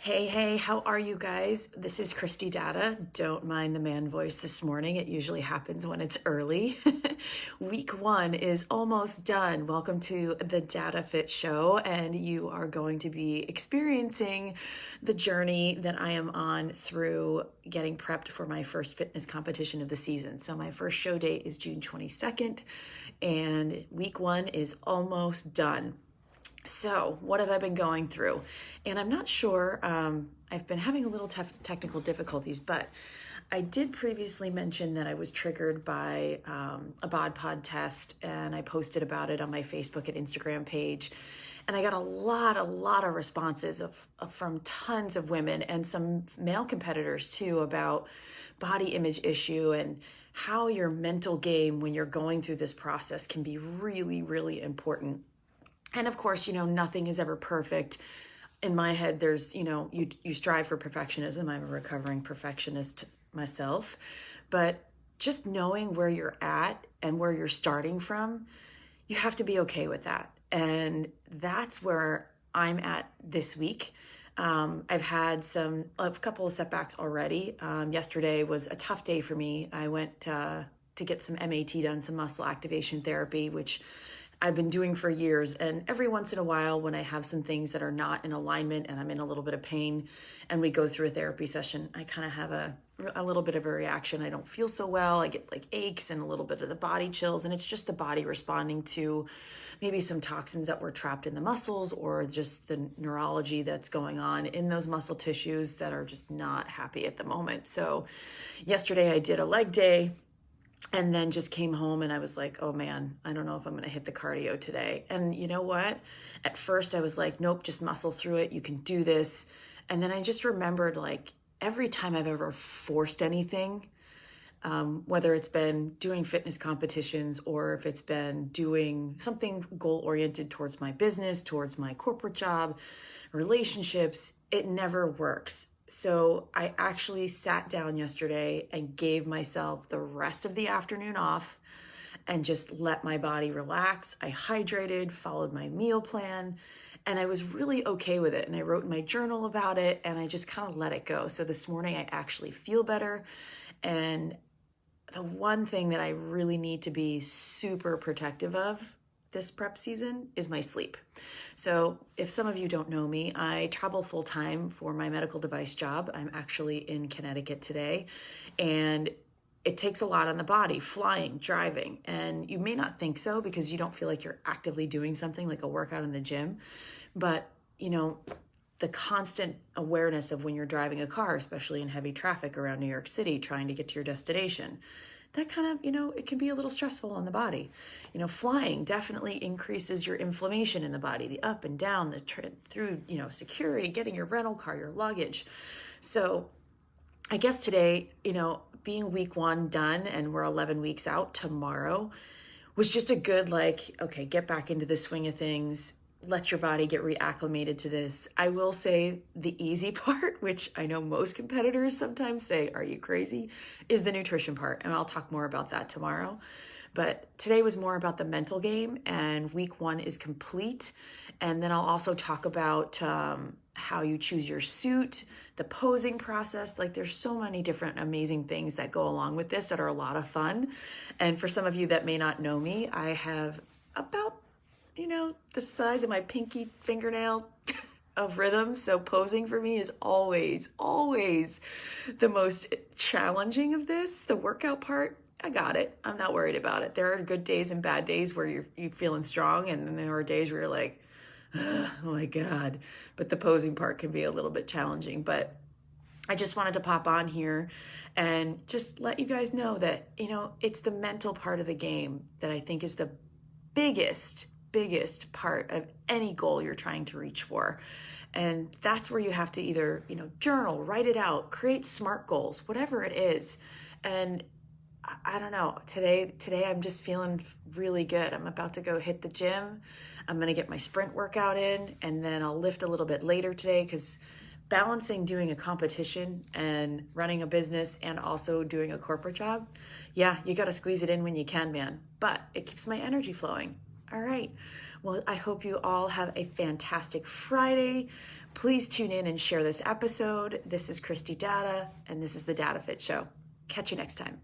Hey, how are you guys? This is Christy Data. Don't mind the man voice this morning. It usually happens when it's early. Week 1 is almost done. Welcome to the Data Fit Show, and you are going to be experiencing the journey that I am on through getting prepped for my first fitness competition of the season. So my first show date is June 22nd, and week 1 is almost done. So what have I been going through? And I'm not sure, I've been having a little technical difficulties, but I did previously mention that I was triggered by a bod pod test, and I posted about it on my Facebook and Instagram page. And I got a lot of responses from tons of women and some male competitors too about body image issue and how your mental game when you're going through this process can be really important. And of course, nothing is ever perfect. In my head, there's, you strive for perfectionism. I'm a recovering perfectionist myself. But just knowing where you're at and where you're starting from, you have to be okay with that. And that's where I'm at this week. I've had a couple of setbacks already. Yesterday was a tough day for me. I went to get some MAT done, some muscle activation therapy, which I've been doing for years. And every once in a while, when I have some things that are not in alignment and I'm in a little bit of pain and we go through a therapy session, I kind of have a little bit of a reaction. I don't feel so well. I get like aches and a little bit of the body chills. And it's just the body responding to maybe some toxins that were trapped in the muscles or just the neurology that's going on in those muscle tissues that are just not happy at the moment. So yesterday I did a leg day. And then just came home and I was like, oh man, I don't know if I'm going to hit the cardio today. And you know what? At first I was like, nope, just muscle through it. You can do this. And then I just remembered like every time I've ever forced anything, whether it's been doing fitness competitions or if it's been doing something goal-oriented towards my business, towards my corporate job, relationships, it never works. So I actually sat down yesterday and gave myself the rest of the afternoon off and just let my body relax. I hydrated, followed my meal plan, and I was really okay with it. And I wrote in my journal about it and I just kind of let it go. So this morning I actually feel better. And the one thing that I really need to be super protective of this prep season is my sleep. So if some of you don't know me, I travel full time for my medical device job. I'm actually in Connecticut today, and it takes a lot on the body, flying, driving. And you may not think so because you don't feel like you're actively doing something like a workout in the gym. But, the constant awareness of when you're driving a car, especially in heavy traffic around New York City, trying to get to your destination, that kind of, it can be a little stressful on the body. Flying definitely increases your inflammation in the body, the up and down, through, security, getting your rental car, your luggage. So I guess today, being week 1 done and we're 11 weeks out tomorrow was just a good, okay, get back into the swing of things. Let your body get reacclimated to this. I will say the easy part, which I know most competitors sometimes say, are you crazy, is the nutrition part. And I'll talk more about that tomorrow. But today was more about the mental game, and week 1 is complete. And then I'll also talk about how you choose your suit, the posing process. Like there's so many different amazing things that go along with this that are a lot of fun. And for some of you that may not know me, I have about the size of my pinky fingernail of rhythm. So posing for me is always the most challenging of this. The workout part, I got it. I'm not worried about it. There are good days and bad days where you're feeling strong, and then there are days where you're like, oh my God. But the posing part can be a little bit challenging. But I just wanted to pop on here and just let you guys know that, it's the mental part of the game that I think is the biggest part of any goal you're trying to reach for. And that's where you have to either, journal, write it out, create SMART goals, whatever it is. And I don't know, today I'm just feeling really good. I'm about to go hit the gym. I'm going to get my sprint workout in, and then I'll lift a little bit later today because balancing doing a competition and running a business and also doing a corporate job, yeah, you got to squeeze it in when you can, man. But it keeps my energy flowing. All right. Well, I hope you all have a fantastic Friday. Please tune in and share this episode. This is Christy Data, and this is the Data Fit Show. Catch you next time.